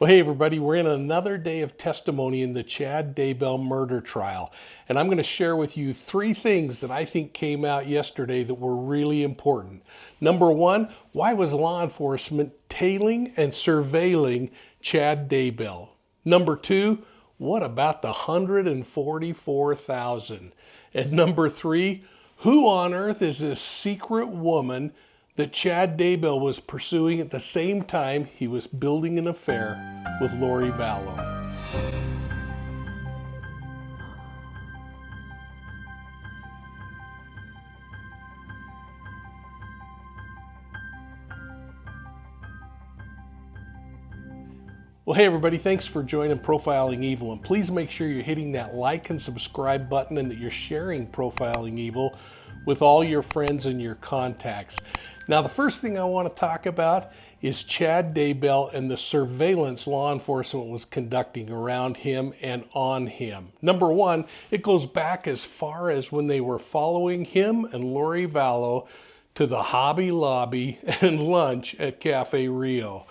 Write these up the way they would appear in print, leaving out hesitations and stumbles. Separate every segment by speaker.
Speaker 1: Well, hey everybody, we're in another day of testimony in the Chad Daybell murder trial. And I'm going to share with you three things that I think came out yesterday that were really important. Number one, why was law enforcement tailing and surveilling Chad Daybell? Number two, what about the 144,000? And number three, who on earth is this secret woman that Chad Daybell was pursuing at the same time he was building an affair with Lori Vallow? Well, hey everybody, thanks for joining Profiling Evil, and please make sure you're hitting that like and subscribe button and that you're sharing Profiling Evil with all your friends and your contacts. Now, the first thing I want to talk about is Chad Daybell and the surveillance law enforcement was conducting around him and on him. Number one, it goes back as far as when they were following him and Lori Vallow to the Hobby Lobby and lunch at Cafe Rio.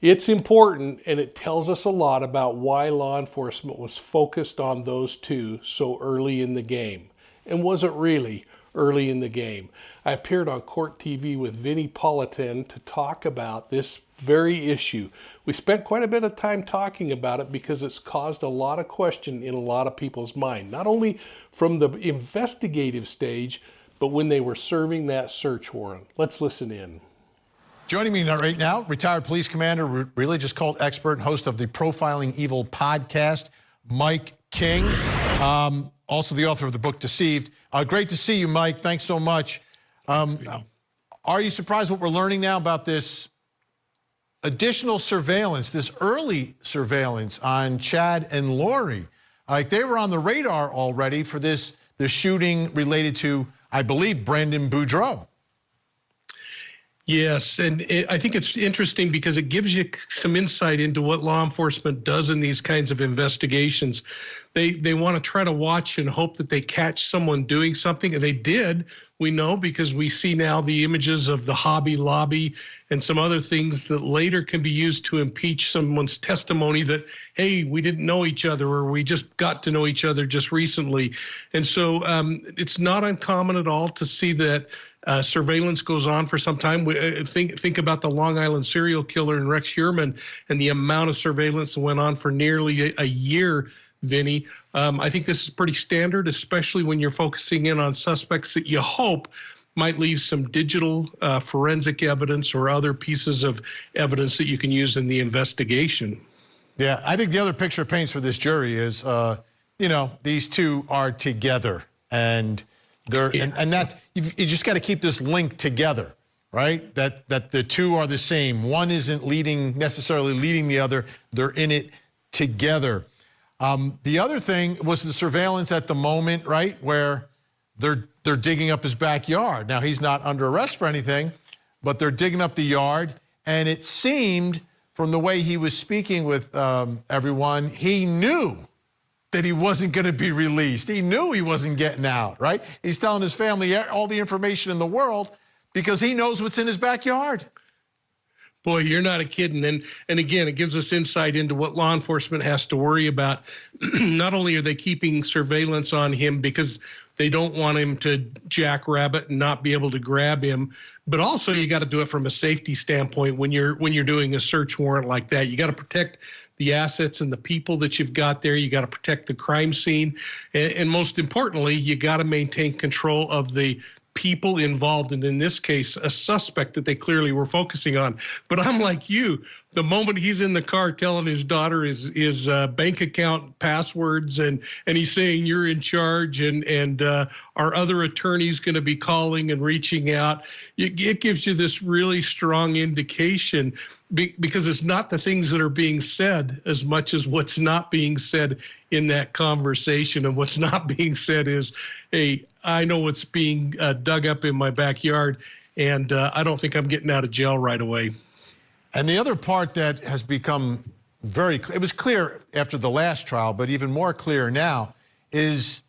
Speaker 1: It's important, and it tells us a lot about why law enforcement was focused on those two so early in the game. And was it really early in the game? I appeared on Court TV with Vinnie Politan to talk about this very issue. We spent quite a bit of time talking about it because it's caused a lot of question in a lot of people's mind, not only from the investigative stage, but when they were serving that search warrant. Let's listen in.
Speaker 2: Joining me right now, retired police commander, religious cult expert, and host of the Profiling Evil podcast, Mike King. Also the author of the book, Deceived. Great to see you, Mike. Thanks so much. Are you surprised what we're learning now about this additional surveillance, this early surveillance on Chad and Lori? Like they were on the radar already for the shooting related to, I believe, Brandon Boudreaux.
Speaker 1: Yes, and I think it's interesting because it gives you some insight into what law enforcement does in these kinds of investigations. They want to try to watch and hope that they catch someone doing something, and they did, we know, because we see now the images of the Hobby Lobby and some other things that later can be used to impeach someone's testimony that, hey, we didn't know each other, or we just got to know each other just recently. And so it's not uncommon at all to see that surveillance goes on for some time. Think about the Long Island serial killer and Rex Heuermann and the amount of surveillance that went on for nearly a year, Vinny. I think this is pretty standard, especially when you're focusing in on suspects that you hope might leave some digital forensic evidence or other pieces of evidence that you can use in the investigation.
Speaker 2: Yeah, I think the other picture it paints for this jury is, you know, these two are together, and and that's, you just got to keep this link together, right? That the two are the same. One isn't necessarily leading the other. They're in it together. The other thing was the surveillance at the moment, right, where they're digging up his backyard. Now, he's not under arrest for anything, but they're digging up the yard, and it seemed from the way he was speaking with everyone, he knew that he wasn't going to be released. He knew he wasn't getting out, right? He's telling his family all the information in the world because he knows what's in his backyard.
Speaker 1: Boy, you're not a kidding. And again, it gives us insight into what law enforcement has to worry about. Not only are they keeping surveillance on him because they don't want him to jackrabbit and not be able to grab him, but also you got to do it from a safety standpoint when you're doing a search warrant like that. You got to protect the assets and the people that you've got there. You got to protect the crime scene. And most importantly, you got to maintain control of the people involved, and in this case, a suspect that they clearly were focusing on. But I'm like you, the moment he's in the car telling his daughter his bank account passwords, and he's saying you're in charge, and our other attorney's going to be calling and reaching out, it gives you this really strong indication, because it's not the things that are being said as much as what's not being said in that conversation. And what's not being said is, hey, I know what's being dug up in my backyard, and I don't think I'm getting out of jail right away.
Speaker 2: And the other part that has become very clear, it was clear after the last trial, but even more clear now, is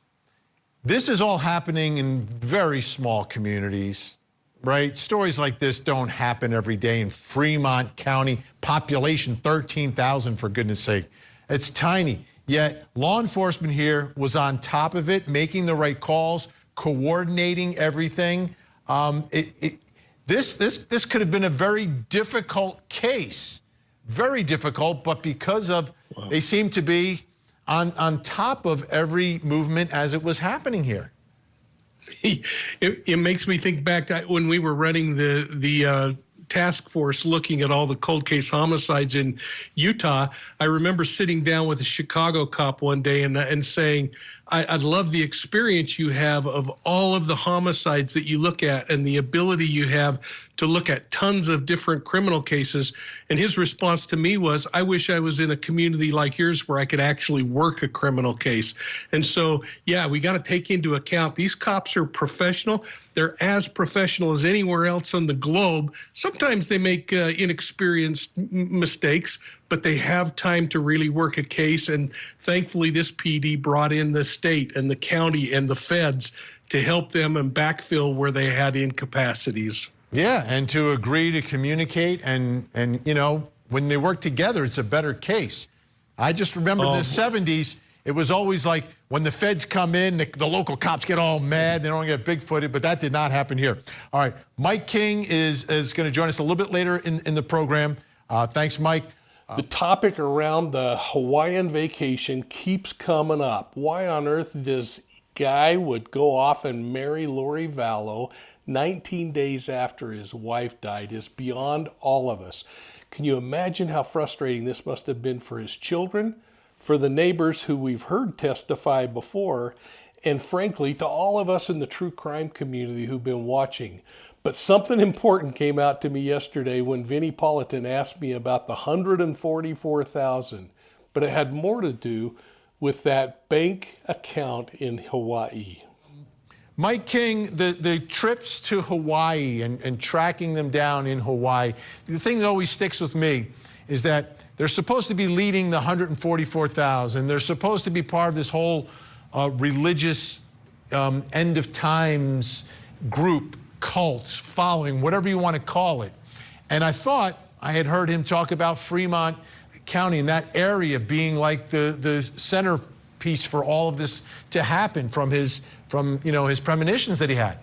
Speaker 2: this is all happening in very small communities. right? Stories like this don't happen every day in Fremont County, population 13,000, for goodness sake. It's tiny. Yet law enforcement here was on top of it, making the right calls, coordinating everything. This could have been a very difficult case, very difficult, but because of they seem to be on top of every movement as it was happening here.
Speaker 1: It makes me think back to when we were running the task force looking at all the cold case homicides in Utah. I remember sitting down with a Chicago cop one day and saying, I love the experience you have of all of the homicides that you look at and the ability you have to look at tons of different criminal cases. And his response to me was, I wish I was in a community like yours where I could actually work a criminal case. And so, yeah, we got to take into account these cops are professional. They're as professional as anywhere else on the globe. Sometimes they make inexperienced mistakes, but they have time to really work a case. And thankfully, this PD brought in the state and the county and the feds to help them and backfill where they had incapacities.
Speaker 2: Yeah, and to agree to communicate and you know, when they work together, it's a better case. I just remember in the 70s, it was always like when the feds come in, the local cops get all mad, they don't get big-footed, but that did not happen here. All right, Mike King is going to join us a little bit later in the program. Thanks, Mike.
Speaker 3: The topic around the Hawaiian vacation keeps coming up. Why on earth this guy would go off and marry Lori Vallow 19 days after his wife died is beyond all of us. Can you imagine how frustrating this must have been for his children, for the neighbors who we've heard testify before, and frankly, to all of us in the true crime community who've been watching? But something important came out to me yesterday when Vinnie Politan asked me about the $144,000, but it had more to do with that bank account in Hawaii.
Speaker 2: Mike King, the trips to Hawaii and tracking them down in Hawaii, the thing that always sticks with me is that they're supposed to be leading the 144,000. They're supposed to be part of this whole religious end of times group, cult, following, whatever you want to call it. And I thought I had heard him talk about Fremont County and that area being like the centerpiece for all of this to happen from his premonitions that he had.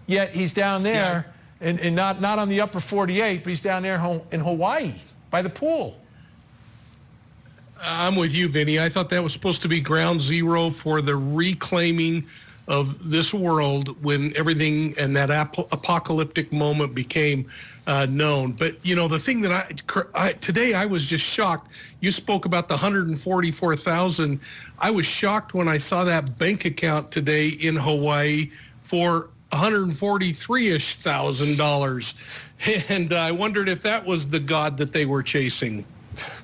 Speaker 2: Yet he's down there and not on the upper 48, but he's down there in Hawaii by the pool.
Speaker 1: I'm with you, Vinny. I thought that was supposed to be ground zero for the reclaiming of this world when everything and that apocalyptic moment became known. But, you know, the thing that today I was just shocked. You spoke about the 144,000. I was shocked when I saw that bank account today in Hawaii for $143,000-ish. And I wondered if that was the God that they were chasing.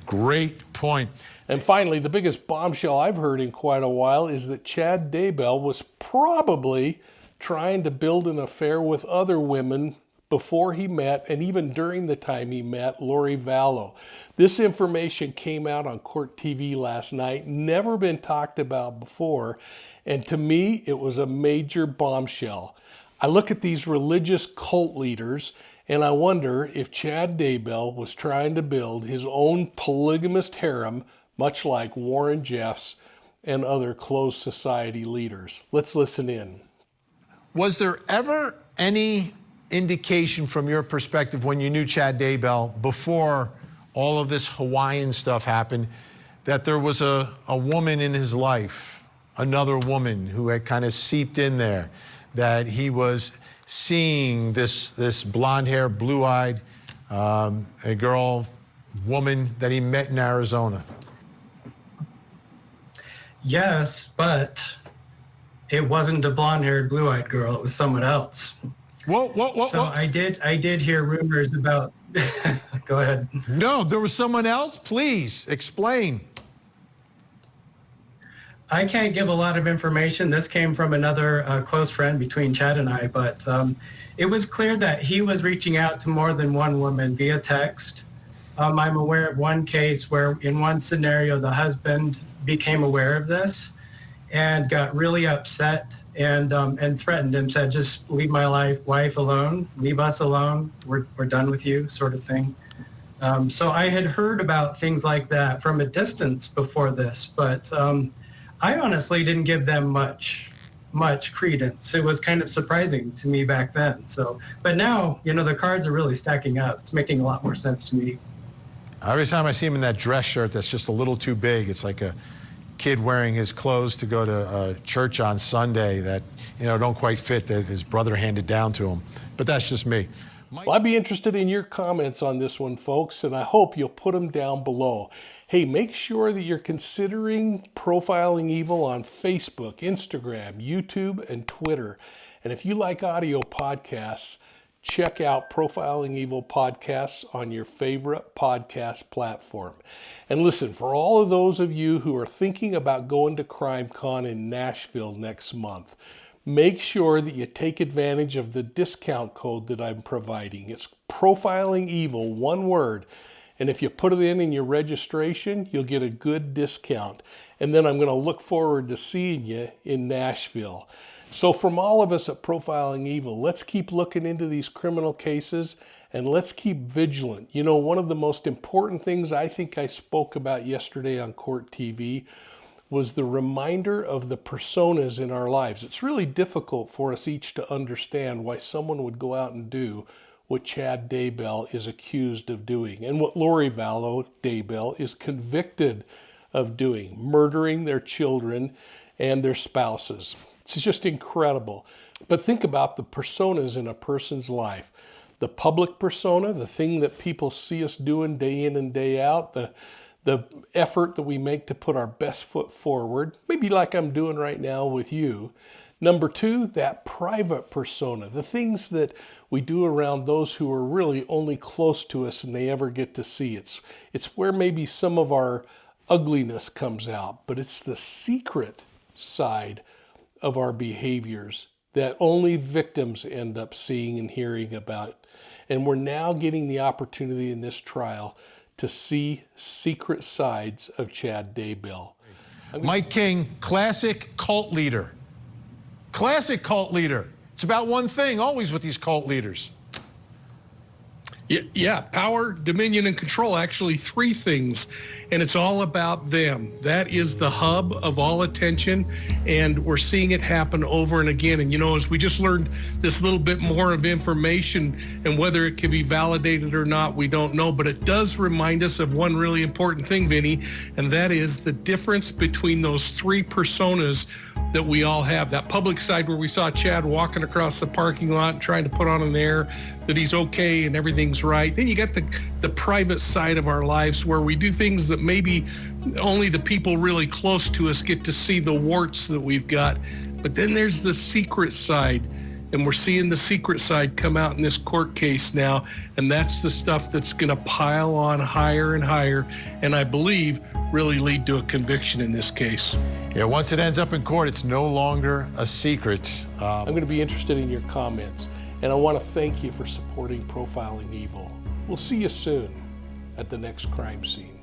Speaker 2: Great point.
Speaker 3: And finally, the biggest bombshell I've heard in quite a while is that Chad Daybell was probably trying to build an affair with other women before he met and even during the time he met Lori Vallow. This information came out on Court TV last night, never been talked about before, and to me, it was a major bombshell. I look at these religious cult leaders and I wonder if Chad Daybell was trying to build his own polygamist harem, much like Warren Jeffs and other closed society leaders. Let's listen in.
Speaker 2: Was there ever any indication from your perspective when you knew Chad Daybell before all of this Hawaiian stuff happened that there was a woman in his life, another woman who had kind of seeped in there, that he was seeing this blonde hair, blue-eyed, woman that he met in Arizona?
Speaker 4: Yes, but it wasn't a blonde-haired, blue-eyed girl. It was someone else.
Speaker 2: Whoa.
Speaker 4: So I did hear rumors about. Go ahead.
Speaker 2: No, there was someone else. Please explain.
Speaker 4: I can't give a lot of information. This came from another close friend between Chad and I, but it was clear that he was reaching out to more than one woman via text. I'm aware of one case where in one scenario, the husband became aware of this and got really upset and threatened him, said, just leave my wife alone, leave us alone, we're done with you, sort of thing. So I had heard about things like that from a distance before this, but I honestly didn't give them much credence. It was kind of surprising to me back then. So, but now, the cards are really stacking up. It's making a lot more sense to me.
Speaker 2: Every time I see him in that dress shirt that's just a little too big, it's like a kid wearing his clothes to go to church on Sunday that, don't quite fit, that his brother handed down to him. But that's just me.
Speaker 3: Well, I'd be interested in your comments on this one, folks, and I hope you'll put them down below. Hey, make sure that you're considering Profiling Evil on Facebook, Instagram, YouTube, and Twitter. And if you like audio podcasts, check out Profiling Evil podcasts on your favorite podcast platform. And listen, for all of those of you who are thinking about going to CrimeCon in Nashville next month, make sure that you take advantage of the discount code that I'm providing. It's Profiling Evil, one word. And if you put it in your registration, you'll get a good discount. And then I'm going to look forward to seeing you in Nashville. So from all of us at Profiling Evil, let's keep looking into these criminal cases and let's keep vigilant. One of the most important things I think I spoke about yesterday on Court TV was the reminder of the personas in our lives. It's really difficult for us each to understand why someone would go out and do what Chad Daybell is accused of doing and what Vallow Daybell is convicted of doing, murdering their children and their spouses. It's just incredible. But think about the personas in a person's life. The public persona, the thing that people see us doing day in and day out, the effort that we make to put our best foot forward, maybe like I'm doing right now with you. Number two, that private persona, the things that we do around those who are really only close to us and they ever get to see. It's where maybe some of our ugliness comes out, but it's the secret side of our behaviors that only victims end up seeing and hearing about. And we're now getting the opportunity in this trial to see secret sides of Chad Daybell.
Speaker 2: Mike King, classic cult leader. Classic cult leader. It's about one thing, always with these cult leaders.
Speaker 1: Yeah, power, dominion, and control, actually three things, and it's all about them. That is the hub of all attention, and we're seeing it happen over and again. And as we just learned this little bit more of information, and whether it can be validated or not, we don't know, but it does remind us of one really important thing, Vinny, and that is the difference between those three personas that we all have. That public side where we saw Chad walking across the parking lot and trying to put on an air that he's okay and everything's right. Then you got the private side of our lives where we do things that maybe only the people really close to us get to see the warts that we've got. But then there's the secret side, and we're seeing the secret side come out in this court case now, and that's the stuff that's going to pile on higher and higher, and I believe really lead to a conviction in this case.
Speaker 2: Yeah, once it ends up in court, it's no longer a secret.
Speaker 3: I'm going to be interested in your comments, and I want to thank you for supporting Profiling Evil. We'll see you soon at the next crime scene.